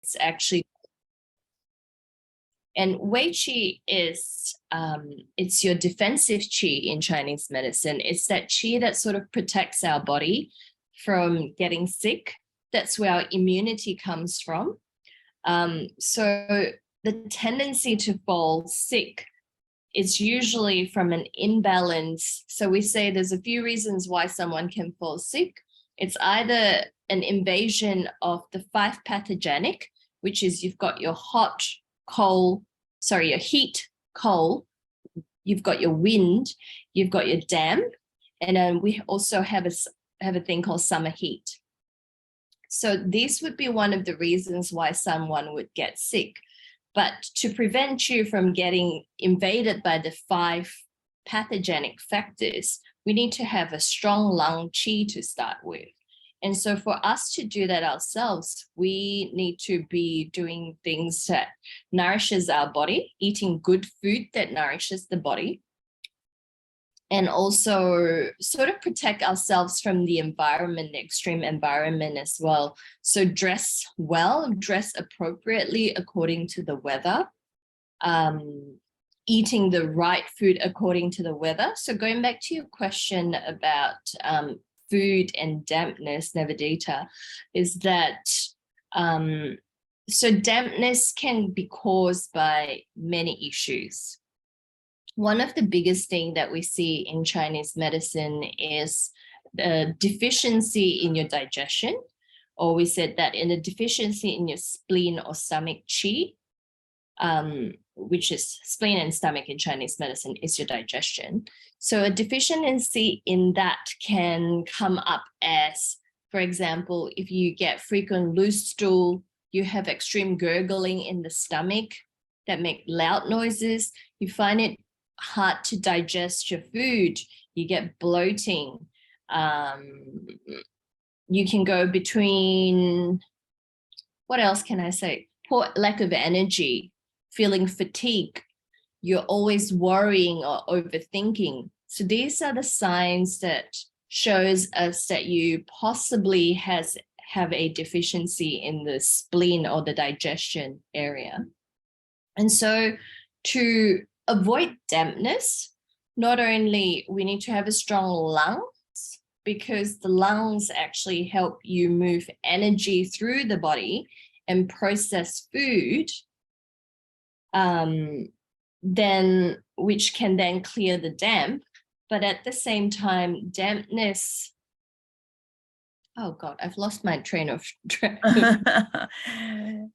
It's actually, and Wei Qi is, it's your defensive qi in Chinese medicine. It's that qi that sort of protects our body from getting sick. That's where our immunity comes from. So the tendency to fall sick is usually from an imbalance. So we say there's a few reasons why someone can fall sick. It's either an invasion of the 5 pathogenic, which is you've got your hot, cold, your heat, cold, you've got your wind, you've got your damp, and then we also have a thing called summer heat. So this would be one of the reasons why someone would get sick. But to prevent you from getting invaded by the 5 pathogenic factors, we need to have a strong lung qi to start with. And so for us to do that ourselves, we need to be doing things that nourishes our body, eating good food that nourishes the body, and also sort of protect ourselves from the environment, the extreme environment as well. So dress well, dress appropriately according to the weather, eating the right food according to the weather. So going back to your question about food and dampness, Navadita, is that so dampness can be caused by many issues. One of the biggest things that we see in Chinese medicine is the deficiency in your digestion, or we said that in a deficiency in your spleen or stomach qi, which is spleen and stomach in Chinese medicine is your digestion. So a deficiency in that can come up as, for example, if you get frequent loose stool, you have extreme gurgling in the stomach that make loud noises, you find it hard to digest your food, you get bloating, you can go between, what else can I say? Poor lack of energy, feeling fatigue, you're always worrying or overthinking. So these are the signs that shows us that you possibly have a deficiency in the spleen or the digestion area. And so to avoid dampness, not only we need to have a strong lungs, because the lungs actually help you move energy through the body and process food, then which can then clear the damp. But at the same time, dampness, oh God, I've lost my train of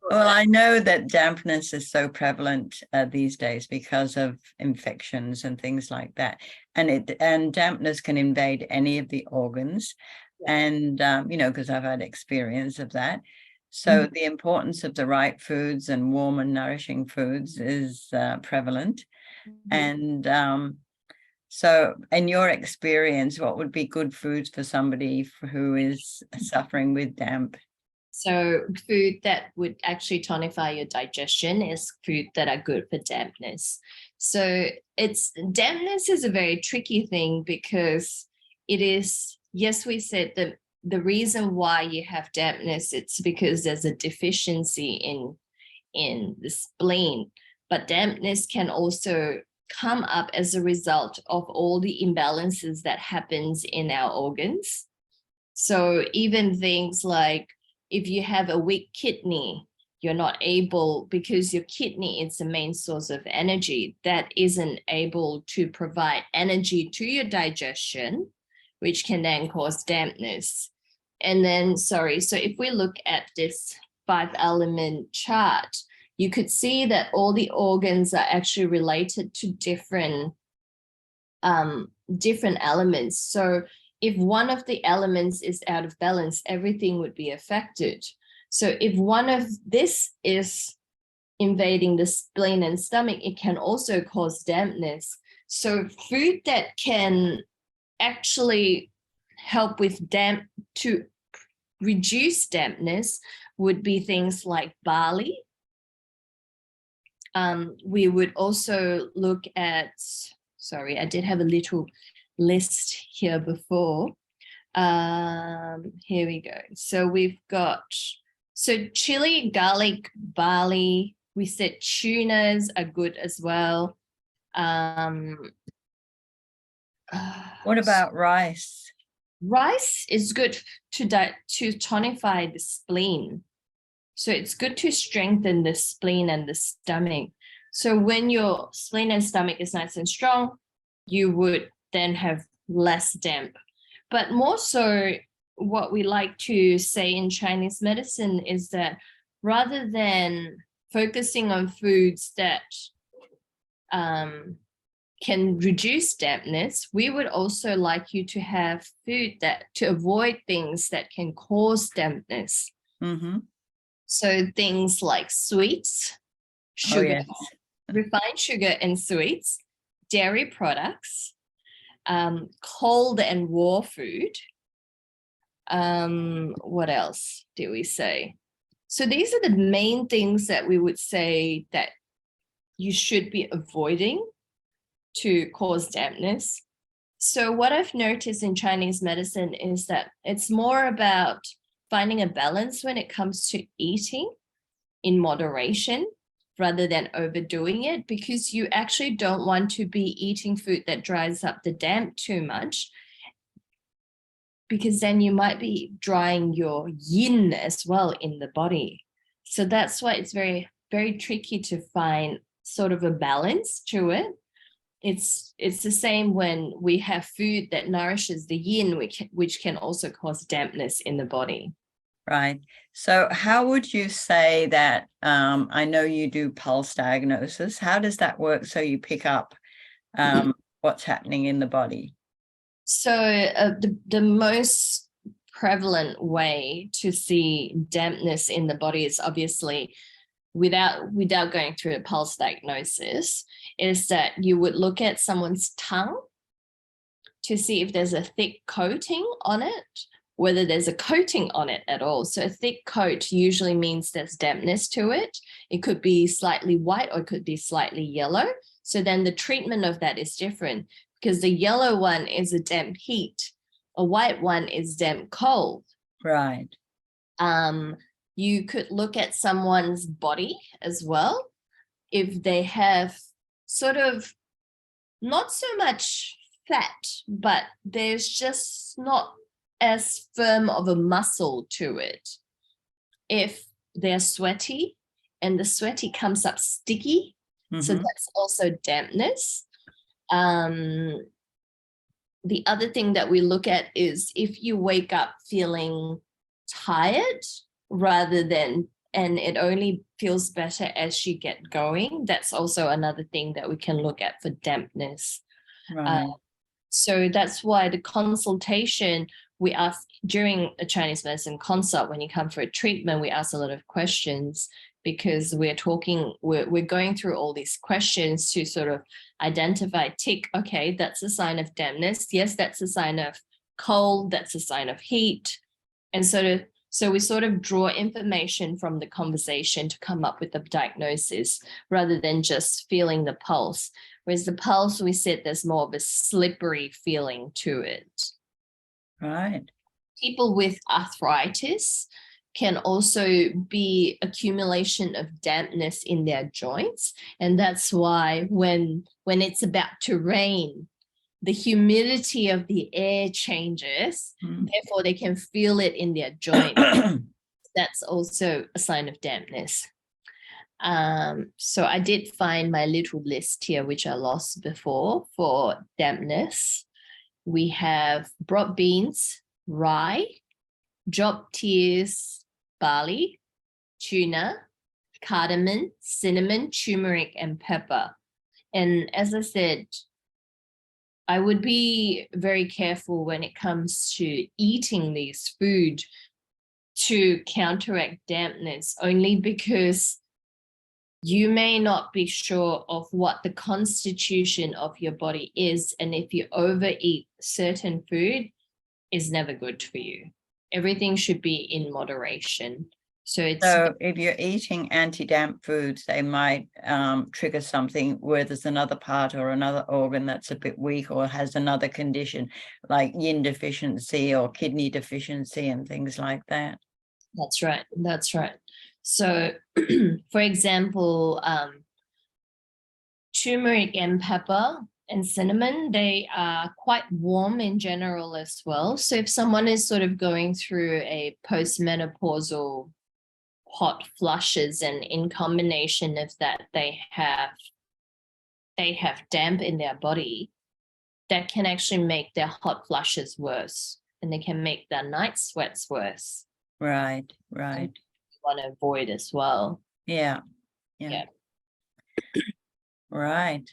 Well, I know that dampness is so prevalent these days because of infections and things like that. And dampness can invade any of the organs. Yeah. And, because I've had experience of that. So the importance of the right foods and warm and nourishing foods is prevalent. And so in your experience, what would be good foods for somebody who is suffering with damp? So food that would actually tonify your digestion is food that are good for dampness. So dampness is a very tricky thing because it is, yes, we said that the reason why you have dampness, it's because there's a deficiency in the spleen, but dampness can also come up as a result of all the imbalances that happens in our organs. So even things like if you have a weak kidney, you're not able, because your kidney is the main source of energy, that isn't able to provide energy to your digestion, which can then cause dampness. And then, so if we look at this 5-element chart, you could see that all the organs are actually related to different elements. So if one of the elements is out of balance, everything would be affected. So if one of this is invading the spleen and stomach, it can also cause dampness. So food that can actually help with to reduce dampness would be things like barley. We would also look at, sorry, I did have a little list here before. Here we go. So we've got So chili, garlic, barley. We said tunas are good as well. What about rice? Rice is good to tonify the spleen. So it's good to strengthen the spleen and the stomach. So when your spleen and stomach is nice and strong, you would then have less damp. But more so, what we like to say in Chinese medicine is that rather than focusing on foods that can reduce dampness, we would also like you to have food to avoid things that can cause dampness. Mm-hmm. So things like sweets, sugar, yes. refined sugar and sweets, dairy products, cold and raw food. What else do we say? So these are the main things that we would say that you should be avoiding to cause dampness. So what I've noticed in Chinese medicine is that it's more about finding a balance when it comes to eating in moderation rather than overdoing it, because you actually don't want to be eating food that dries up the damp too much, because then you might be drying your yin as well in the body. So that's why it's very, very tricky to find sort of a balance to it. It's the same when we have food that nourishes the yin, which can also cause dampness in the body. Right. So how would you say that, I know you do pulse diagnosis. How does that work? So you pick up what's happening in the body? So the most prevalent way to see dampness in the body is obviously without going through a pulse diagnosis, is that you would look at someone's tongue to see if there's a thick coating on it, whether there's a coating on it at all. So a thick coat usually means there's dampness to it. It could be slightly white or it could be slightly yellow. So then the treatment of that is different, because the yellow one is a damp heat, a white one is damp cold. Right. You could look at someone's body as well. If they have sort of not so much fat, but there's just not as firm of a muscle to it. If they're sweaty and the sweaty comes up sticky, so that's also dampness. The other thing that we look at is if you wake up feeling tired rather than, and it only feels better as you get going, that's also another thing that we can look at for dampness. Right. So that's why the consultation, we ask during a Chinese medicine consult, when you come for a treatment, we ask a lot of questions, because we're going through all these questions to sort of identify, tick, okay, that's a sign of dampness. Yes, that's a sign of cold. That's a sign of heat. And so we sort of draw information from the conversation to come up with the diagnosis rather than just feeling the pulse. Whereas the pulse, we said there's more of a slippery feeling to it. Right. People with arthritis can also be accumulation of dampness in their joints. And that's why when it's about to rain, the humidity of the air changes, therefore they can feel it in their joint. That's also a sign of dampness. So I did find my little list here, which I lost before, for dampness. We have broad beans, rye, drop tears, barley, tuna, cardamom, cinnamon, turmeric, and pepper. And as I said, I would be very careful when it comes to eating these food to counteract dampness, only because you may not be sure of what the constitution of your body is. And if you overeat certain food, is never good for you. Everything should be in moderation. So if you're eating anti-damp foods, they might trigger something where there's another part or another organ that's a bit weak or has another condition, like yin deficiency or kidney deficiency and things like that. That's right. That's right. So, for example, turmeric and pepper and cinnamon, they are quite warm in general as well. So if someone is sort of going through a postmenopausal hot flushes, and in combination of that, they have damp in their body, that can actually make their hot flushes worse, and they can make their night sweats worse. Right. And want to avoid as well. Yeah. Yeah. Right.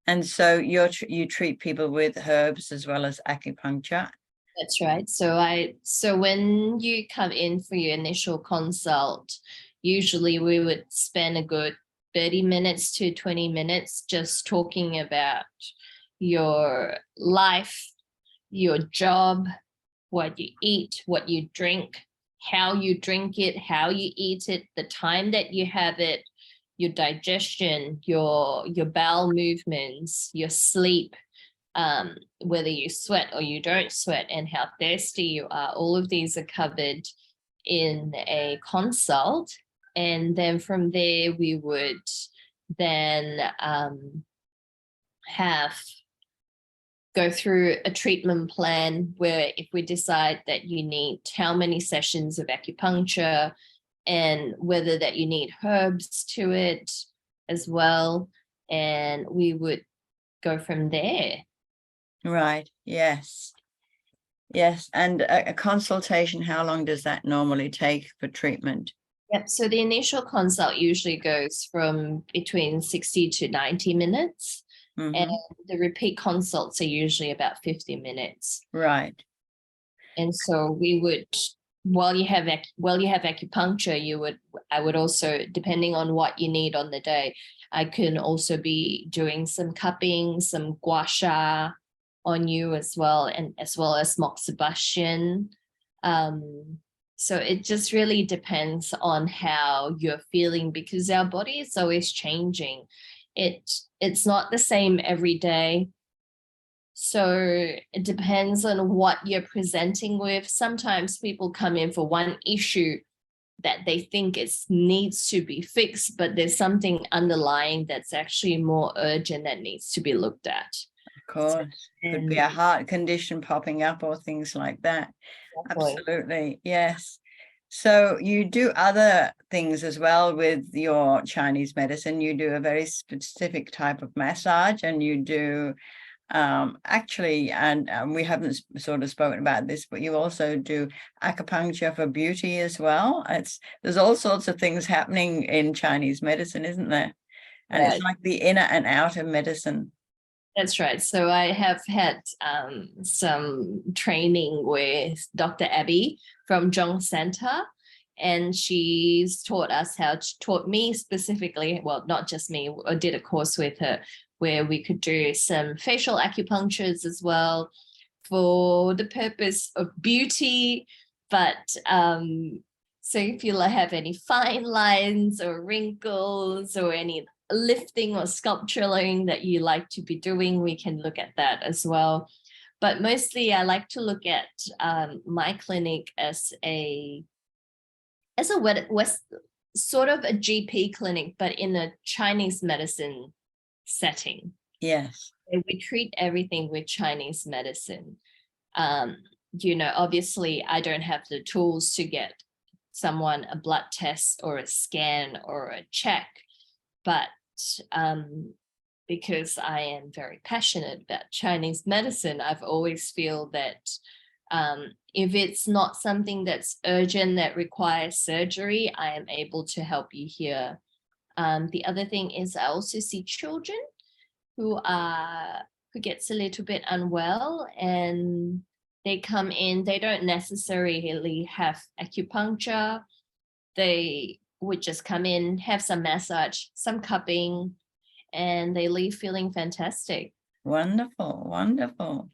And so you treat people with herbs as well as acupuncture? That's right. So when you come in for your initial consult, usually we would spend a good 30 minutes to 20 minutes just talking about your life, your job, what you eat, what you drink, how you drink it, how you eat it, the time that you have it, your digestion, your bowel movements, your sleep, whether you sweat or you don't sweat, and how thirsty you are. All of these are covered in a consult. And then from there, we would then go through a treatment plan where if we decide that you need how many sessions of acupuncture, and whether that you need herbs to it as well, and we would go from there. Right. Yes. Yes. And a consultation, how long does that normally take for treatment? Yep. So the initial consult usually goes from between 60 to 90 minutes. And the repeat consults are usually about 50 minutes. Right. And so we would, while you have acupuncture, I would also, depending on what you need on the day, I can also be doing some cupping, some gua sha on you as well, and as well as moxibustion. So it just really depends on how you're feeling, because our body is always changing. It's not the same every day. So it depends on what you're presenting with. Sometimes people come in for one issue that they think needs to be fixed, but there's something underlying that's actually more urgent that needs to be looked at. Of course. Could be a heart condition popping up or things like that. Exactly. Absolutely. Yes. So you do other things as well with your Chinese medicine. You do a very specific type of massage, and you do actually, and we haven't sort of spoken about this, but you also do acupuncture for beauty as well. There's all sorts of things happening in Chinese medicine, isn't there? And It's like the inner and outer medicine. That's right. So I have had some training with Dr. Abby from Zhong Center, and she's taught me specifically, well, not just me, I did a course with her where we could do some facial acupunctures as well for the purpose of beauty. But so if you have any fine lines or wrinkles or any lifting or sculpturing that you like to be doing, we can look at that as well. But mostly I like to look at my clinic as a sort of a GP clinic, but in a Chinese medicine setting. Yes. And we treat everything with Chinese medicine. Obviously I don't have the tools to get someone a blood test or a scan or a check, but because I am very passionate about Chinese medicine, I've always feel that if it's not something that's urgent that requires surgery, I am able to help you here. The other thing is I also see children who gets a little bit unwell, and they come in, they don't necessarily have acupuncture. They would just come in, have some massage, some cupping, and they leave feeling fantastic. Wonderful, wonderful.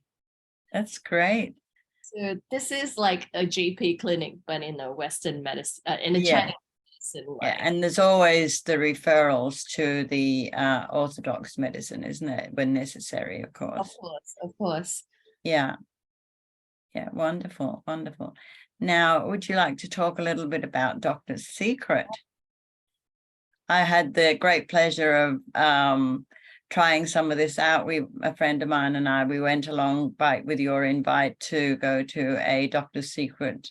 That's great. So this is like a GP clinic, but in a Western medicine, in a Chinese medicine way. Yeah, and there's always the referrals to the orthodox medicine, isn't it, when necessary, of course. Of course. Yeah. Yeah, wonderful, wonderful. Now, would you like to talk a little bit about Doctor's Secret? I had the great pleasure of trying some of this out. A friend of mine and I, we went along with your invite to go to a Doctor's Secret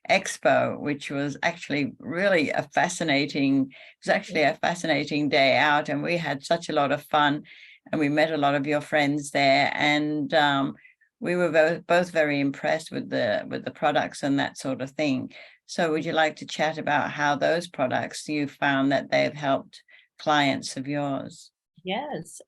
expo, which was actually really a fascinating day out, and we had such a lot of fun, and we met a lot of your friends there, and we were both very impressed with the products and that sort of thing. So would you like to chat about how those products you found that they've helped clients of yours? Yes.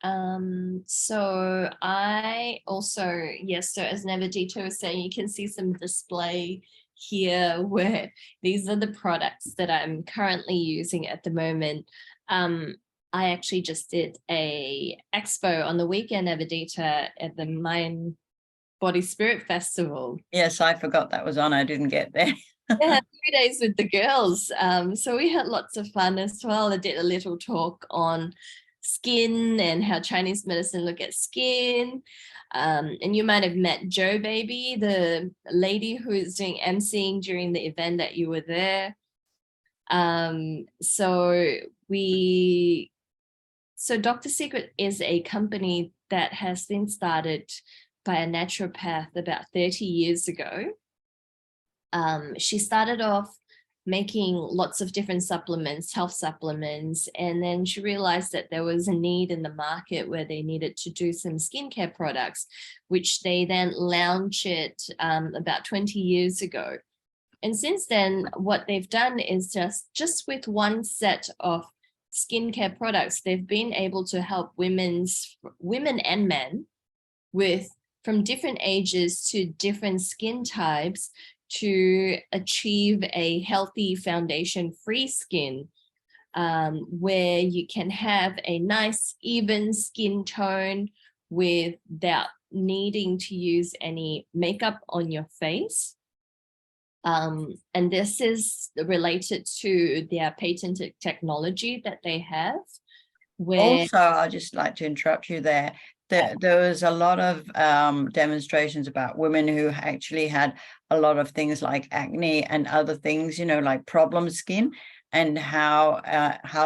So I also, yes, so as Navadita was saying, you can see some display here where these are the products that I'm currently using at the moment. I actually just did a expo on the weekend, Navadita, at the Mind Body Spirit Festival. Yes, I forgot that was on. I didn't get there. Yeah, 3 days with the girls. So we had lots of fun as well. I did a little talk on skin and how Chinese medicine look at skin. And you might have met Jo Baby, the lady who is doing emceeing during the event that you were there. So Dr. Secret is a company that has been started by a naturopath about 30 years ago. She started off making lots of different supplements, health supplements, and then she realized that there was a need in the market where they needed to do some skincare products, which they then launched about 20 years ago. And since then, what they've done is just with one set of skincare products, they've been able to help women and men from different ages to different skin types to achieve a healthy foundation-free skin, where you can have a nice even skin tone without needing to use any makeup on your face. And this is related to their patented technology that they have. Also, I'd just like to interrupt you there. There was a lot of demonstrations about women who actually had a lot of things like acne and other things, like problem skin, and how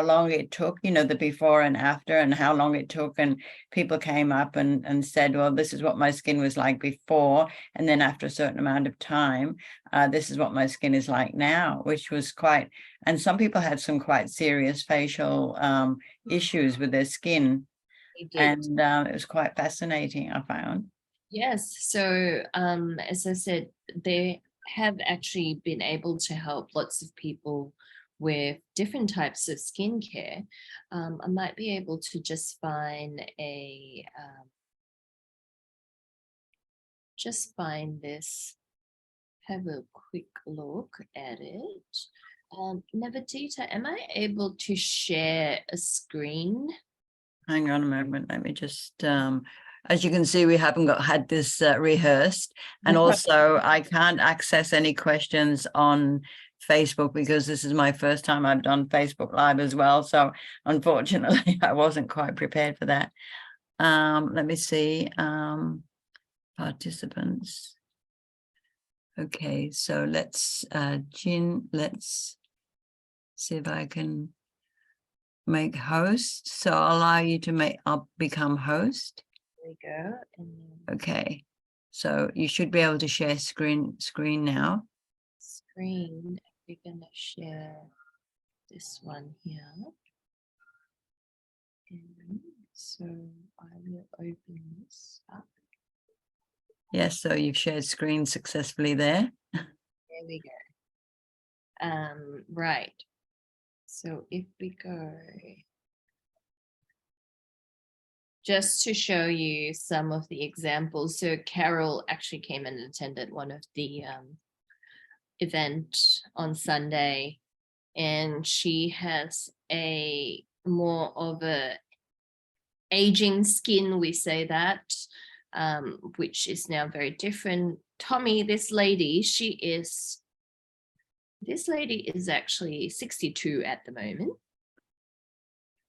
long it took, the before and after, and how long it took. And people came up and said, well, this is what my skin was like before. And then after a certain amount of time, this is what my skin is like now, which was and some people had some quite serious facial issues with their skin. And it was quite fascinating, I found. Yes. So as I said, they have actually been able to help lots of people with different types of skincare. I might be able to just find this, have a quick look at it. Navadita, am I able to share a screen? Hang on a moment. Let me just, as you can see, we haven't had this rehearsed. And also I can't access any questions on Facebook because this is my first time I've done Facebook Live as well. So unfortunately, I wasn't quite prepared for that. Let me see. Participants. Okay, so let's, Jin, let's see if I can make host. So I'll allow you to I'll become host. There we go. Okay, so you should be able to share screen now. Screen, we're going to share this one here. And so I will open this up. Yes, so you've shared screen successfully there. There we go. Right. So if we go, just to show you some of the examples. So Carol actually came and attended one of the event on Sunday, and she has a more of a aging skin, we say that, which is now very different. Tommy, this lady is actually 62 at the moment.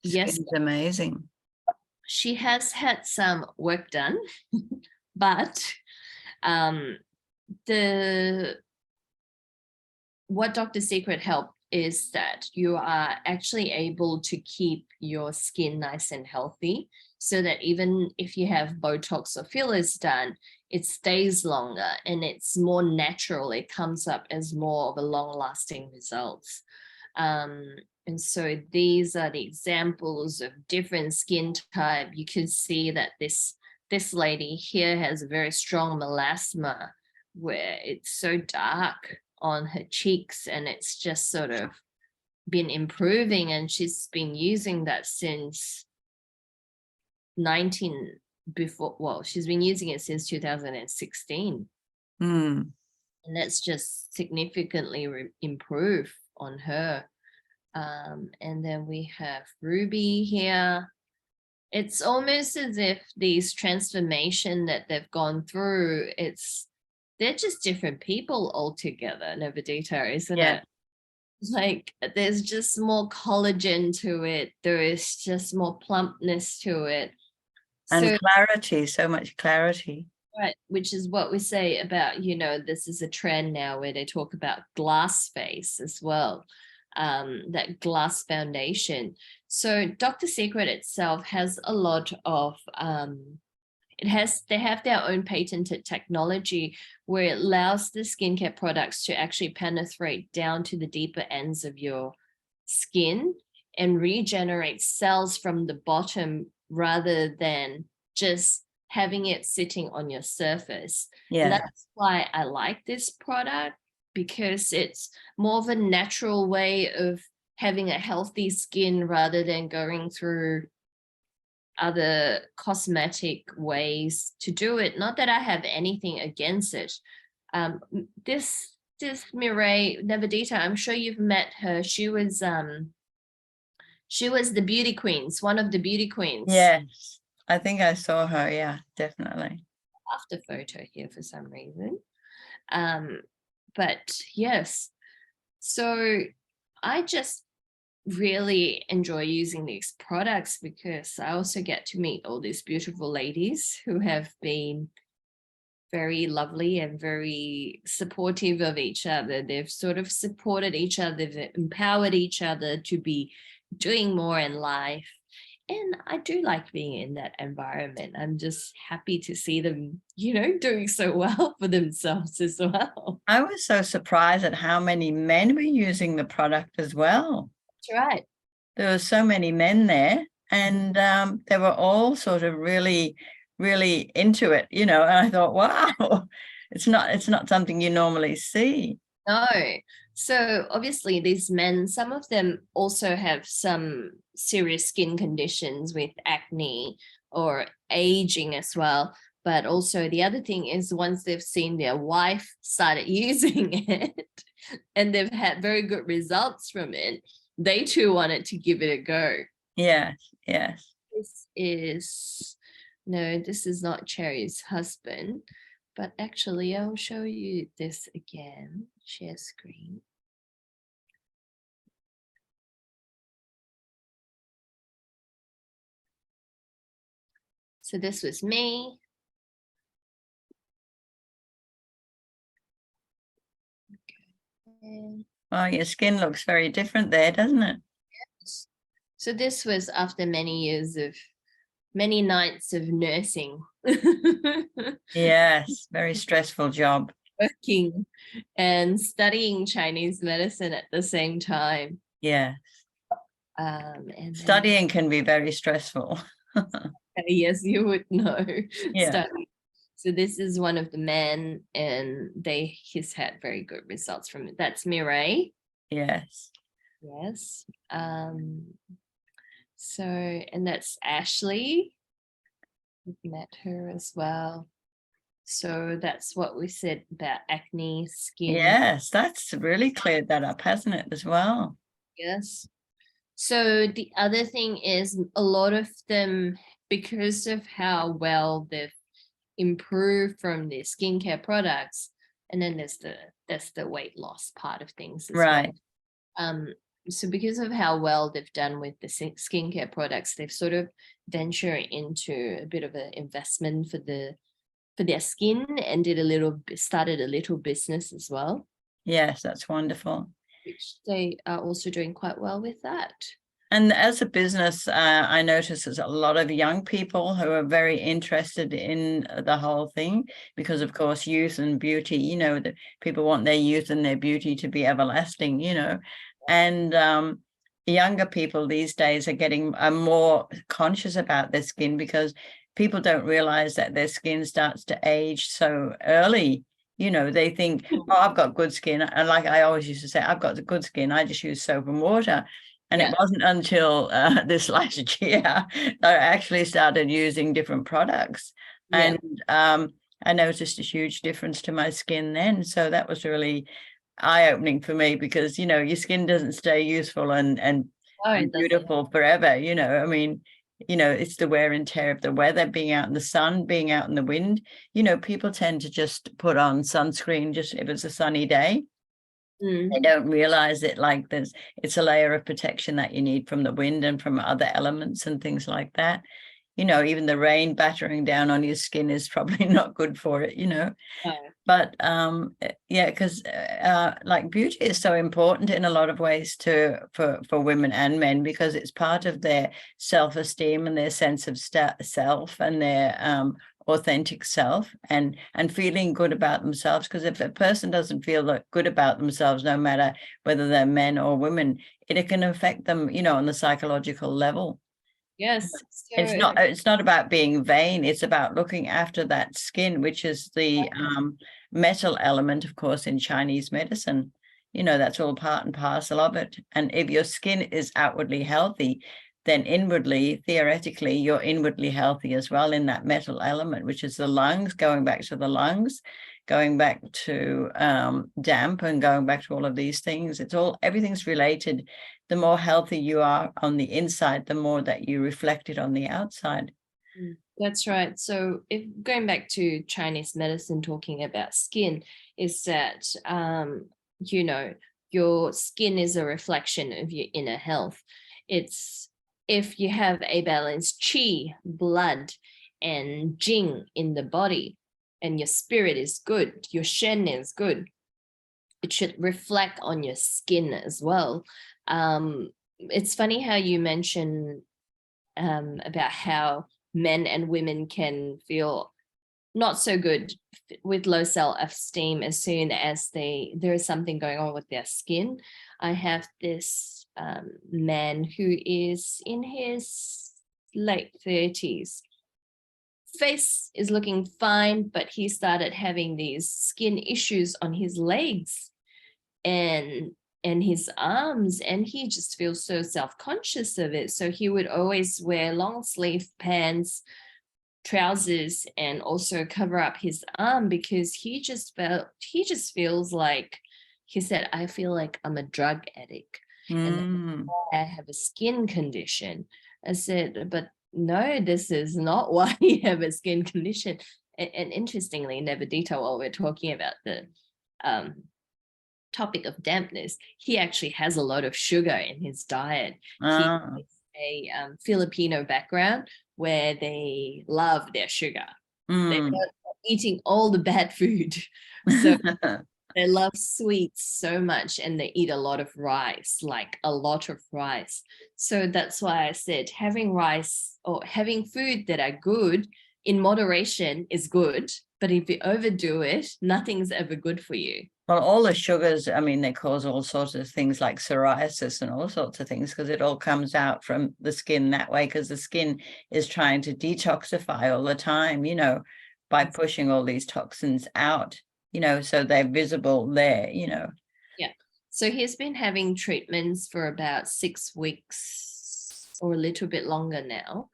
Yes, it's amazing. She has had some work done, but the what Dr. Secret helped is that you are actually able to keep your skin nice and healthy, so that even if you have Botox or fillers done, it stays longer and it's more natural. It comes up as more of a long-lasting results. And so these are the examples of different skin type. You can see that this lady here has a very strong melasma, where it's so dark on her cheeks, and it's just sort of been improving, and she's been using that since she's been using it since 2016. Mm. And that's just significantly improved on her. And then we have Ruby here. It's almost as if these transformation that they've gone through, they're just different people altogether, Navadita, isn't Yeah. it? Like there's just more collagen to it. There is just more plumpness to it. And clarity, so much clarity. Right, which is what we say about, this is a trend now where they talk about glass face as well, that glass foundation. So Dr. Secret itself has a lot of, they have their own patented technology where it allows the skincare products to actually penetrate down to the deeper ends of your skin and regenerate cells from the bottom rather than just having it sitting on your surface. Yeah. And that's why I like this product, because it's more of a natural way of having a healthy skin rather than going through other cosmetic ways to do it. Not that I have anything against it. This Mireille Navadita, I'm sure you've met her. She was the beauty queens, one of the beauty queens. Yes, I think I saw her. Yeah, definitely. After photo here for some reason. But yes, so I just really enjoy using these products because I also get to meet all these beautiful ladies who have been very lovely and very supportive of each other. They've sort of supported each other, they've empowered each other to be doing more in life. And I do like being in that environment. I'm just happy to see them, doing so well for themselves as well. I was so surprised at how many men were using the product as well. That's right. There were so many men there, and they were all sort of really, really into it, and I thought, wow, it's not something you normally see. No. So obviously these men, some of them also have some serious skin conditions with acne or aging as well. But also the other thing is once they've seen their wife started using it and they've had very good results from it, they too wanted to give it a go. Yes, yes. This is not Cherry's husband, but actually I'll show you this again. Share screen. So this was me. Okay. Well, your skin looks very different there, doesn't it? Yes. So this was after many nights of nursing. Yes, very stressful job. Working and studying Chinese medicine at the same time. Yeah. And studying can be very stressful. Yes, you would know. Yeah. So this is one of the men, and he's had very good results from it. That's Mireille. Yes. Yes. So, and that's Ashley. We've met her as well. So that's what we said about acne, skin. Yes, that's really cleared that up, hasn't it, as well? Yes. So the other thing is a lot of them, because of how well they've improved from their skincare products, and then there's the weight loss part of things as right. well. So because of how well they've done with the skincare products, they've sort of ventured into a bit of an investment for their skin and started a little business as well. Yes, that's wonderful. which they are also doing quite well with that. And as a business, I notice there's a lot of young people who are very interested in the whole thing because, of course, youth and beauty, the people want their youth and their beauty to be everlasting, and younger people these days are more conscious about their skin because people don't realize that their skin starts to age so early. They think, oh, I've got good skin. And like I always used to say, I've got the good skin. I just use soap and water. And it wasn't until this last year that I actually started using different products. Yeah. And I noticed a huge difference to my skin then. So that was really eye-opening for me because, your skin doesn't stay useful and Oh, it doesn't. beautiful forever. I mean, it's the wear and tear of the weather, being out in the sun, being out in the wind. People tend to just put on sunscreen just if it's a sunny day. They don't realize it like it's a layer of protection that you need from the wind and from other elements and things like that. Even the rain battering down on your skin is probably not good for it, Oh. But yeah, because like beauty is so important in a lot of ways for women and men because it's part of their self-esteem and their sense of self and their authentic self and feeling good about themselves. Because if a person doesn't feel good about themselves, no matter whether they're men or women, it can affect them, on the psychological level. Yes. It's not about being vain. It's about looking after that skin, which is the metal element, of course, in Chinese medicine. That's all part and parcel of it. And if your skin is outwardly healthy, then inwardly, theoretically, you're inwardly healthy as well in that metal element, which is the lungs, going back to the lungs, going back to damp and going back to all of these things. Everything's related. The more healthy you are on the inside, the more that you reflect it on the outside. That's right. So if going back to Chinese medicine, talking about skin, is that, your skin is a reflection of your inner health. It's if you have a balanced qi, blood, and jing in the body, and your spirit is good, your shen is good, it should reflect on your skin as well. It's funny how you mention about how men and women can feel not so good with low self-esteem as soon as there is something going on with their skin. I have this man who is in his late 30s. Face is looking fine, but he started having these skin issues on his legs and his arms, and he just feels so self-conscious of it. So he would always wear long sleeve pants, trousers, and also cover up his arm because he just feels like, he said, I feel like I'm a drug addict and I have a skin condition. I said, but no, this is not why you have a skin condition. And interestingly, never detail while we're talking about the topic of dampness, he actually has a lot of sugar in his diet. He has a Filipino background where they love their sugar. They're eating all the bad food. So they love sweets so much, and they eat a lot of rice, like a lot of rice. So that's why I said having rice or having food that are good in moderation is good. But if you overdo it, nothing's ever good for you. Well, all the sugars, I mean, they cause all sorts of things like psoriasis and all sorts of things because it all comes out from the skin that way because the skin is trying to detoxify all the time, by pushing all these toxins out, so they're visible there, Yeah. So he's been having treatments for about 6 weeks or a little bit longer now.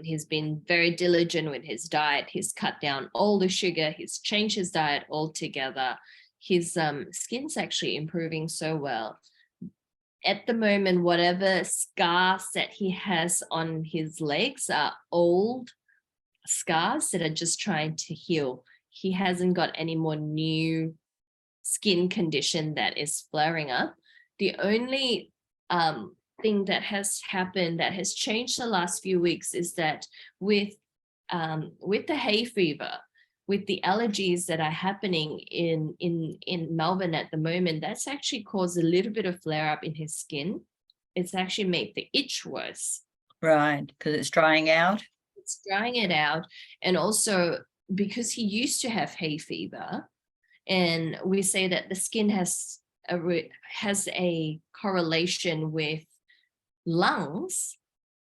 He's been very diligent with his diet. He's cut down all the sugar. He's changed his diet altogether. His skin's actually improving so well. At the moment, whatever scars that he has on his legs are old scars that are just trying to heal. He hasn't got any more new skin condition that is flaring up. The only thing that has happened that has changed the last few weeks is that with the hay fever, with the allergies that are happening in Melbourne at the moment, that's actually caused a little bit of flare up in his skin. It's actually made the itch worse. Right, because it's drying out. It's drying it out. And also because he used to have hay fever, and we say that the skin has a correlation with lungs.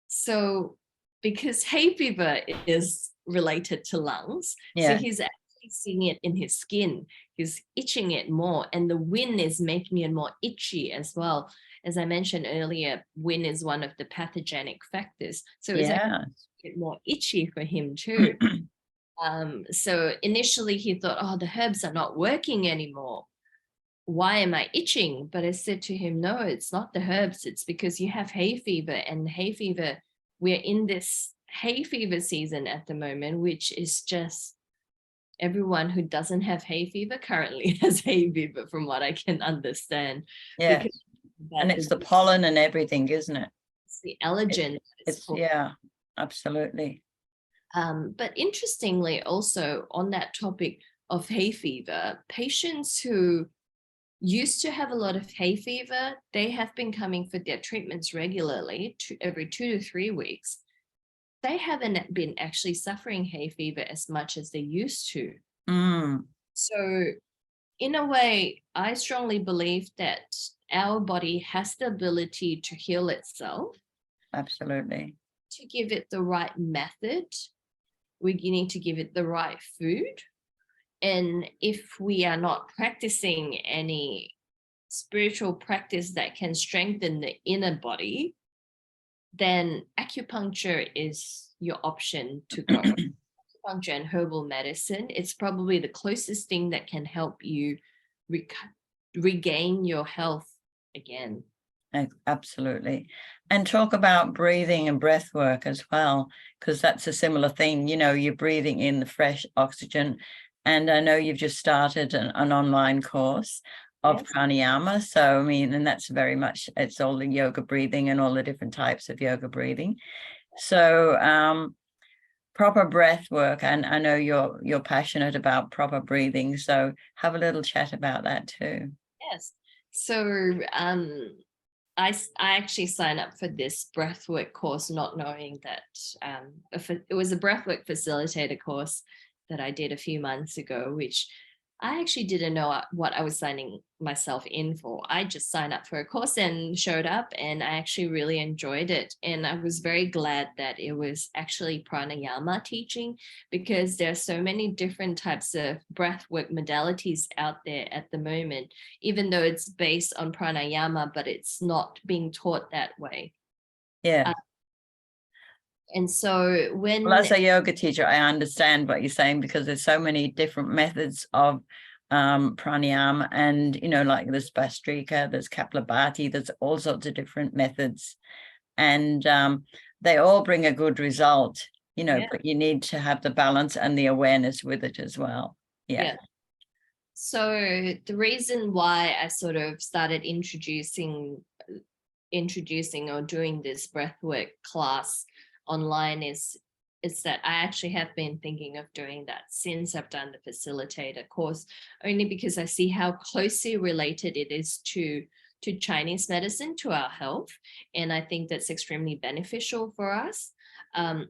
So because hay fever is related to lungs, so Yeah. he's actually seeing it in his skin. He's itching it more, and the wind is making it more itchy as well. As I mentioned earlier, wind is one of the pathogenic factors. So it's actually more itchy for him too. So initially he thought, oh, the herbs are not working anymore. Why am I itching? But I said to him, no, it's not the herbs. It's because you have hay fever, and hay fever, we're in this hay fever season at the moment, which is just everyone who doesn't have hay fever currently has hay fever, from what I can understand. Yeah. And it's the pollen and everything, isn't it? It's the allergen. Yeah, absolutely. But interestingly, also on that topic of hay fever, patients who used to have a lot of hay fever, they have been coming for their treatments regularly, every 2 to 3 weeks. They haven't been actually suffering hay fever as much as they used to. So in a way, I strongly believe that our body has the ability to heal itself. Absolutely. To give it the right method, we need to give it the right food. And if we are not practicing any spiritual practice that can strengthen the inner body, then acupuncture is your option to go. Acupuncture and herbal medicine, it's probably the closest thing that can help you regain your health again. Absolutely. And talk about breathing and breath work as well, because that's a similar thing. You know, you're breathing in the fresh oxygen. And I know you've just started an online course of pranayama. So, I mean, and that's very much, it's all the yoga breathing and all the different types of yoga breathing. So proper breath work. And I know you're passionate about proper breathing. So have a little chat about that too. Yes. So I actually signed up for this breathwork course, not knowing that it was a breathwork facilitator course that I did a few months ago, which I actually didn't know what I was signing myself in for. I just signed up for a course and showed up, and I actually really enjoyed it. And I was very glad that it was actually pranayama teaching, because there are so many different types of breathwork modalities out there at the moment, even though it's based on pranayama, but it's not being taught that way. Yeah. And so well, as a yoga teacher, I understand what you're saying, because there's so many different methods of pranayama, and, you know, like there's Bastrika, there's Kapalabhati, there's all sorts of different methods, and they all bring a good result, you know, but you need to have the balance and the awareness with it as well. Yeah. So the reason why I sort of started introducing or doing this breathwork class online is that I actually have been thinking of doing that since I've done the facilitator course, only because I see how closely related it is to Chinese medicine, to our health. And I think that's extremely beneficial for us.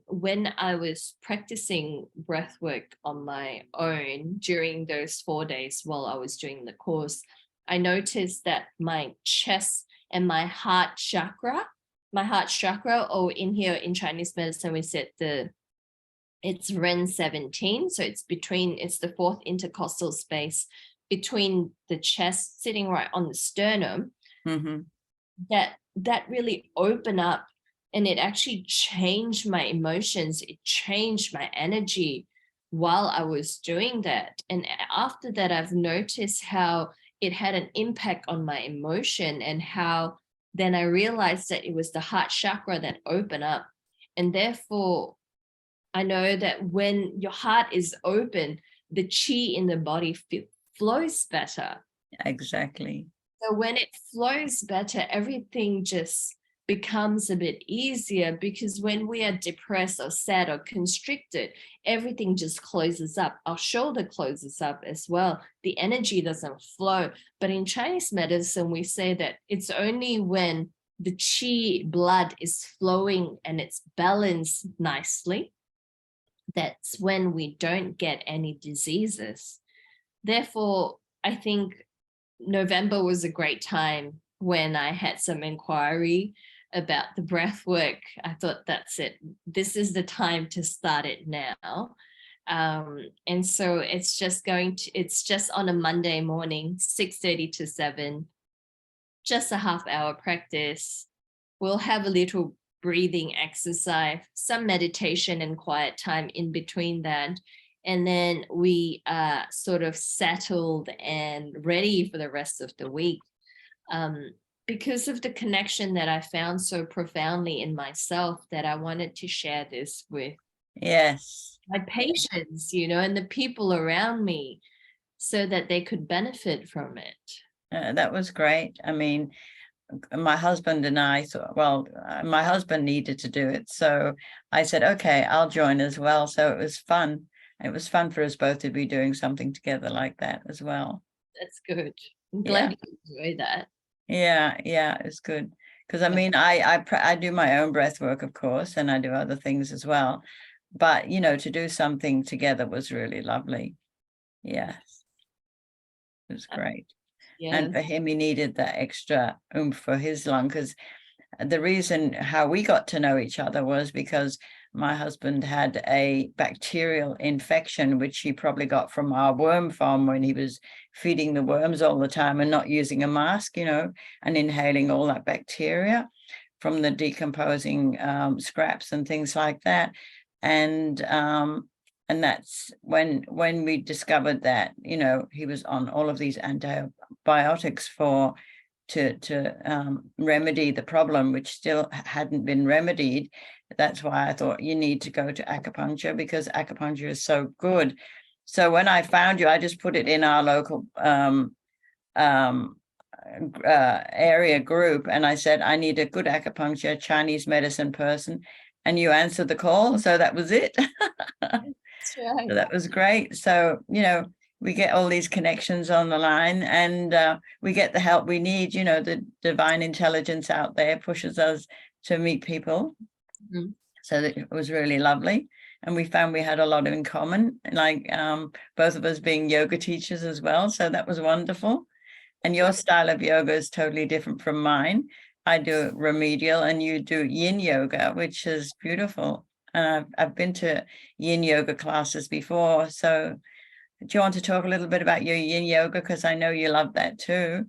When I was practicing breathwork on my own during those 4 days while I was doing the course, I noticed that my chest and my heart chakra, or in here in Chinese medicine, we said it's Ren 17. So it's the fourth intercostal space between the chest, sitting right on the sternum. That really opened up, and it actually changed my emotions. It changed my energy while I was doing that. And after that, I've noticed how it had an impact on my emotion, and how then I realized that it was the heart chakra that opened up. And therefore, I know that when your heart is open, the chi in the body flows better. Exactly. So when it flows better, everything just becomes a bit easier, because when we are depressed or sad or constricted, everything just closes up. Our shoulder closes up as well. The energy doesn't flow. But in Chinese medicine, we say that it's only when the qi blood is flowing and it's balanced nicely, that's when we don't get any diseases. Therefore, I think November was a great time when I had some inquiry about the breath work. I thought, that's it. This is the time to start it now. And so it's just on a Monday morning, 6:30 to 7, just a half-hour practice. We'll have a little breathing exercise, some meditation and quiet time in between that. And then we are sort of settled and ready for the rest of the week. Because of the connection that I found so profoundly in myself, that I wanted to share this with my patients, and the people around me, so that they could benefit from it. That was great. I mean, my husband and I thought, well, my husband needed to do it. So I said, okay, I'll join as well. So it was fun. It was fun for us both to be doing something together like that as well. That's good. I'm glad you enjoyed that. Yeah, it's good. Because I mean, I do my own breath work, of course, and I do other things as well. But, to do something together was really lovely. Yes. It was great. Yes. And for him, he needed that extra oomph for his lung, because the reason how we got to know each other was because my husband had a bacterial infection, which he probably got from our worm farm when he was feeding the worms all the time and not using a mask, and inhaling all that bacteria from the decomposing scraps and things like that. And that's when we discovered that, he was on all of these antibiotics to remedy the problem, which still hadn't been remedied. That's why I thought you need to go to acupuncture, because acupuncture is so good. So when I found you, I just put it in our local area group, and I said, I need a good acupuncture Chinese medicine person, and you answered the call. So that was it. That's right. So that was great. So, we get all these connections on the line, and we get the help we need. The divine intelligence out there pushes us to meet people. Mm-hmm. So it was really lovely. And we found we had a lot in common, like both of us being yoga teachers as well. So that was wonderful. And your style of yoga is totally different from mine. I do remedial and you do yin yoga, which is beautiful. And I've been to yin yoga classes before. So do you want to talk a little bit about your yin yoga? Because I know you love that too.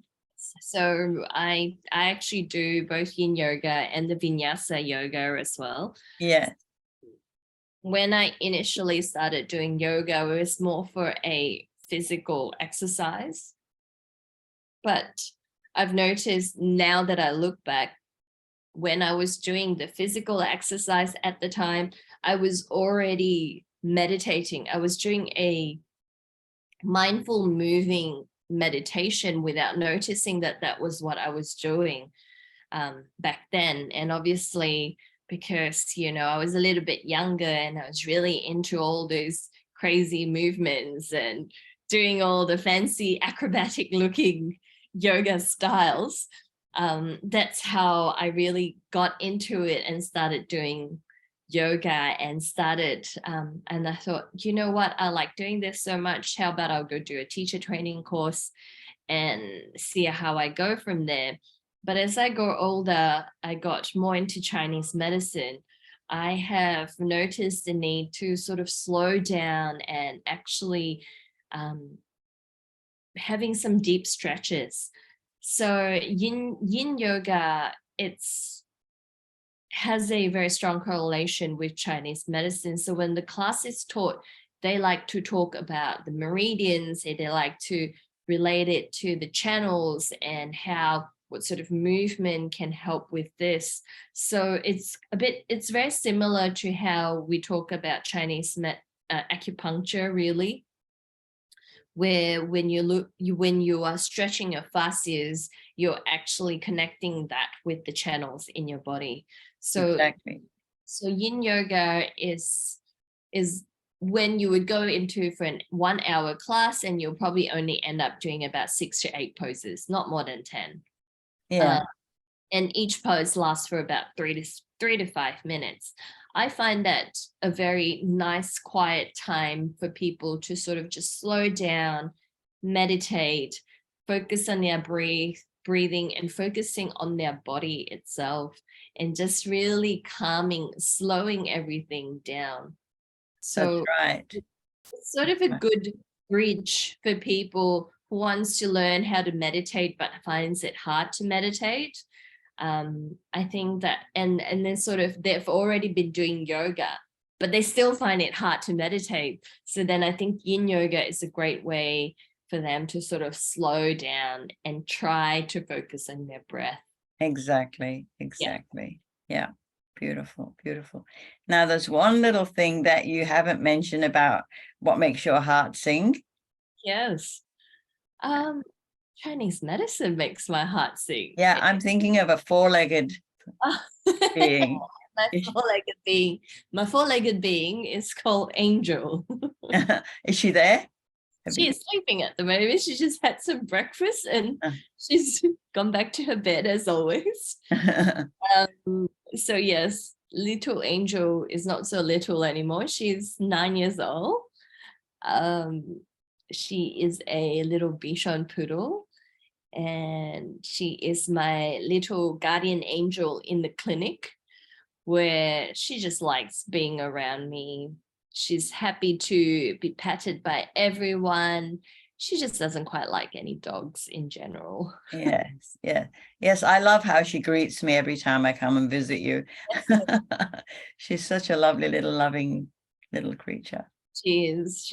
So I actually do both yin yoga and the vinyasa yoga as well. Yeah. When I initially started doing yoga, it was more for a physical exercise. But I've noticed now that I look back, when I was doing the physical exercise at the time, I was already meditating. I was doing a mindful moving meditation without noticing that that was what I was doing back then. And obviously, because, I was a little bit younger and I was really into all those crazy movements and doing all the fancy acrobatic looking yoga styles. That's how I really got into it and started doing yoga and started and I thought, you know what, I like doing this so much, how about I'll go do a teacher training course and see how I go from there. But as I got older, I got more into Chinese medicine. I have noticed the need to sort of slow down and actually having some deep stretches. So yin yoga, has a very strong correlation with Chinese medicine. So when the class is taught, they like to talk about the meridians, they like to relate it to the channels and what sort of movement can help with this. So it's very similar to how we talk about Chinese acupuncture, really. where when when you are stretching your fascias, you're actually connecting that with the channels in your body. So Exactly. so yin yoga is when you would go into for an 1 hour class, and you'll probably only end up doing about 6 to 8 poses, not more than 10. Yeah. And each pose lasts for about 3 to 5 minutes. I find that a very nice, quiet time for people to sort of just slow down, meditate, focus on their breathing, and focusing on their body itself, and just really calming, slowing everything down. That's So right. it's sort of a good bridge for people who wants to learn how to meditate but finds it hard to meditate. I think that, and then sort of they've already been doing yoga, but they still find it hard to meditate. So then I think yin yoga is a great way for them to sort of slow down and try to focus on their breath. Exactly. Yeah. Beautiful, beautiful. Now, there's one little thing that you haven't mentioned about what makes your heart sing. Yes. Chinese medicine makes my heart sing. Yeah, I'm thinking of a four-legged being. My four-legged being is called Angel. Is she there? She is sleeping at the moment. She just had some breakfast and she's gone back to her bed as always. So yes, little Angel is not so little anymore. She's 9 years old. She is a little Bichon poodle, and she is my little guardian angel in the clinic, where she just likes being around me. She's happy to be patted by everyone. She just doesn't quite like any dogs in general. Yes. I love how she greets me every time I come and visit you. She's such a lovely little loving little creature. She is.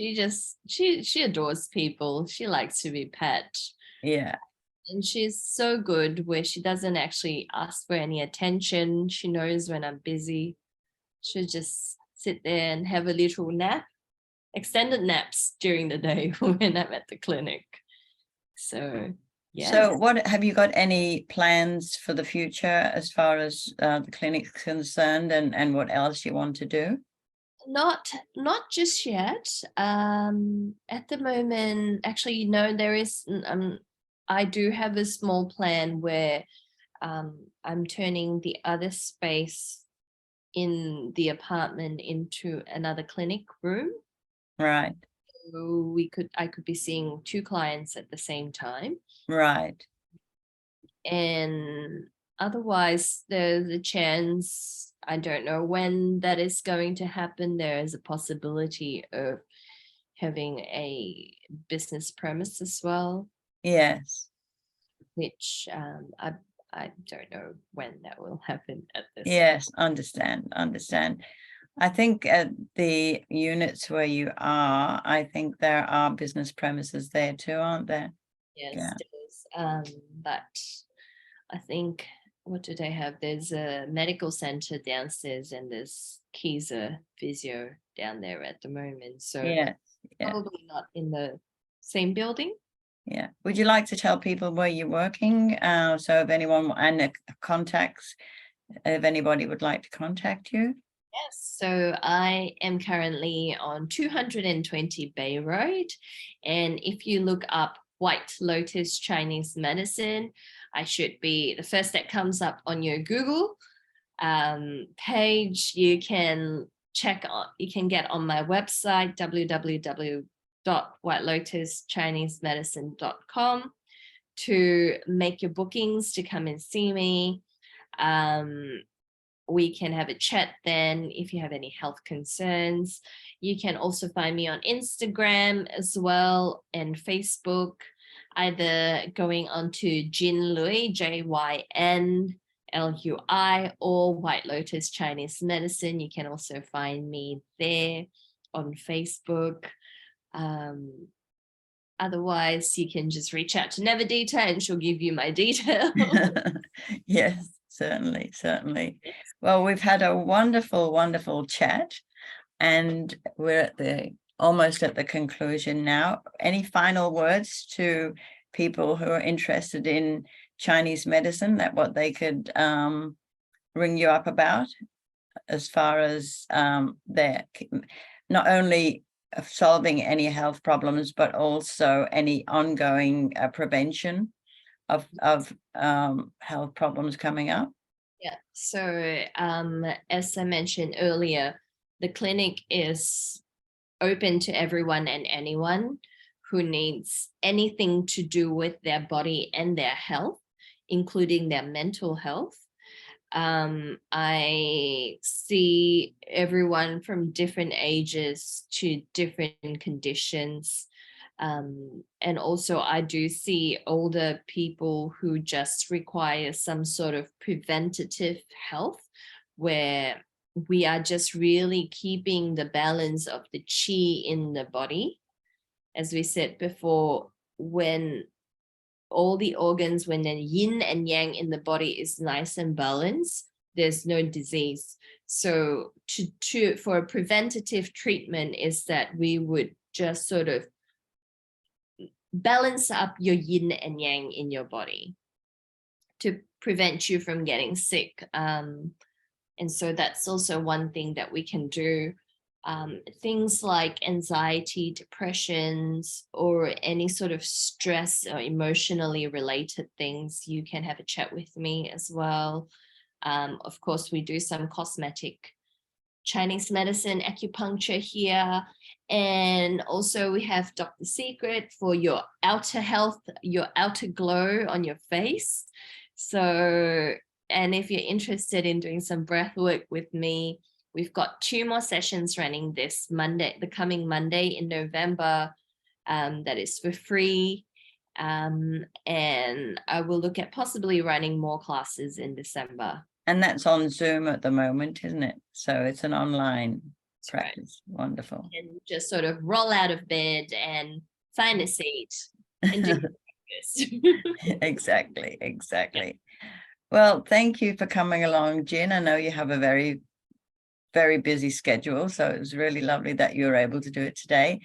She adores people. She likes to be pet. Yeah. And she's so good where she doesn't actually ask for any attention. She knows when I'm busy. She'll just sit there and have a little nap, extended naps during the day when I'm at the clinic. So, yeah. So what have you got any plans for the future as far as the clinic's concerned, and what else you want to do? Not just yet. At the moment, actually, no, there is, I do have a small plan where I'm turning the other space in the apartment into another clinic room. Right. So I could be seeing 2 clients at the same time. Right. And otherwise, there's a chance, I don't know when that is going to happen. There is a possibility of having a business premise as well. Yes. Which I don't know when that will happen at this. Yes, understand. I think at the units where you are, I think there are business premises there too, aren't there? Yes, Yeah. there is. But I think, what do they have? There's a medical center downstairs, and there's Kaiser Physio down there at the moment. So Yeah. probably not in the same building. Yeah. Would you like to tell people where you're working? So if anyone and the contacts, if anybody would like to contact you. Yes, so I am currently on 220 Bay Road. And if you look up White Lotus Chinese Medicine, I should be the first that comes up on your Google page. You can get on my website, www.whitelotuschinesemedicine.com, to make your bookings to come and see me. We can have a chat then if you have any health concerns. You can also find me on Instagram as well, and Facebook, either going on to Jin Lui, JynLui, or White Lotus Chinese Medicine. You can also find me there on Facebook. Otherwise, you can just reach out to Nevadita and she'll give you my details. Yes, certainly. Well, we've had a wonderful chat, and we're at the almost at the conclusion now. Any final words to people who are interested in Chinese medicine, that what they could ring you up about, as far as their not only solving any health problems, but also any ongoing prevention of health problems coming up? Yeah. So as I mentioned earlier, the clinic is open to everyone and anyone who needs anything to do with their body and their health, including their mental health. I see everyone from different ages to different conditions. And also I do see older people who just require some sort of preventative health, where we are just really keeping the balance of the qi in the body. As we said before, when all the organs, when the yin and yang in the body is nice and balanced, there's no disease. So for a preventative treatment is that we would just sort of balance up your yin and yang in your body to prevent you from getting sick. And so that's also one thing that we can do. Things like anxiety, depressions, or any sort of stress or emotionally related things, you can have a chat with me as well. Of course, we do some cosmetic Chinese medicine, acupuncture here. And also we have Dr. Secret for your outer health, your outer glow on your face. So, and if you're interested in doing some breath work with me, we've got 2 more sessions running this Monday, the coming Monday in November, that is for free. And I will look at possibly running more classes in December. And that's on Zoom at the moment, isn't it? So it's an online practice. Right. Wonderful. And just sort of roll out of bed and find a seat and do practice. Exactly. Yeah. Well, thank you for coming along, Jyn. I know you have a very, very busy schedule, so it was really lovely that you were able to do it today.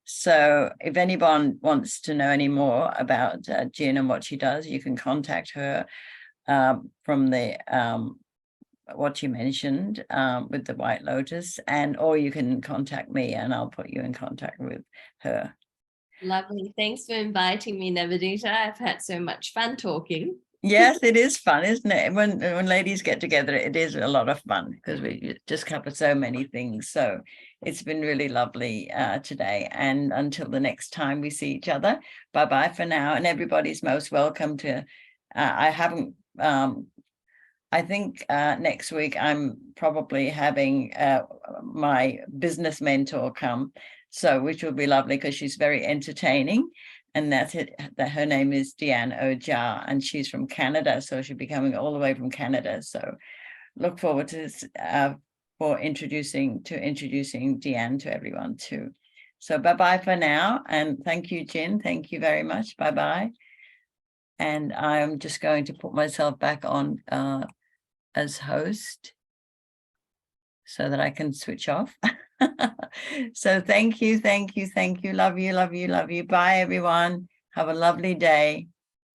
So if anyone wants to know any more about Jyn and what she does, you can contact her from the what you mentioned with the White Lotus, or you can contact me and I'll put you in contact with her. Lovely. Thanks for inviting me, Navadita. I've had so much fun talking. Yes, it is fun, isn't it? When ladies get together, it is a lot of fun because we just cover so many things. So it's been really lovely today. And until the next time we see each other, bye-bye for now. And everybody's most welcome to, I think next week I'm probably having my business mentor come, so which will be lovely because she's very entertaining, and that's it. That her name is Deanne Oja, and she's from Canada, so she'll be coming all the way from Canada. So look forward to introducing Deanne to everyone too. So bye-bye for now, and thank you, Jyn. Thank you very much. Bye-bye. And I'm just going to put myself back on as host so that I can switch off. So thank you. Love you. Bye, everyone. Have a lovely day.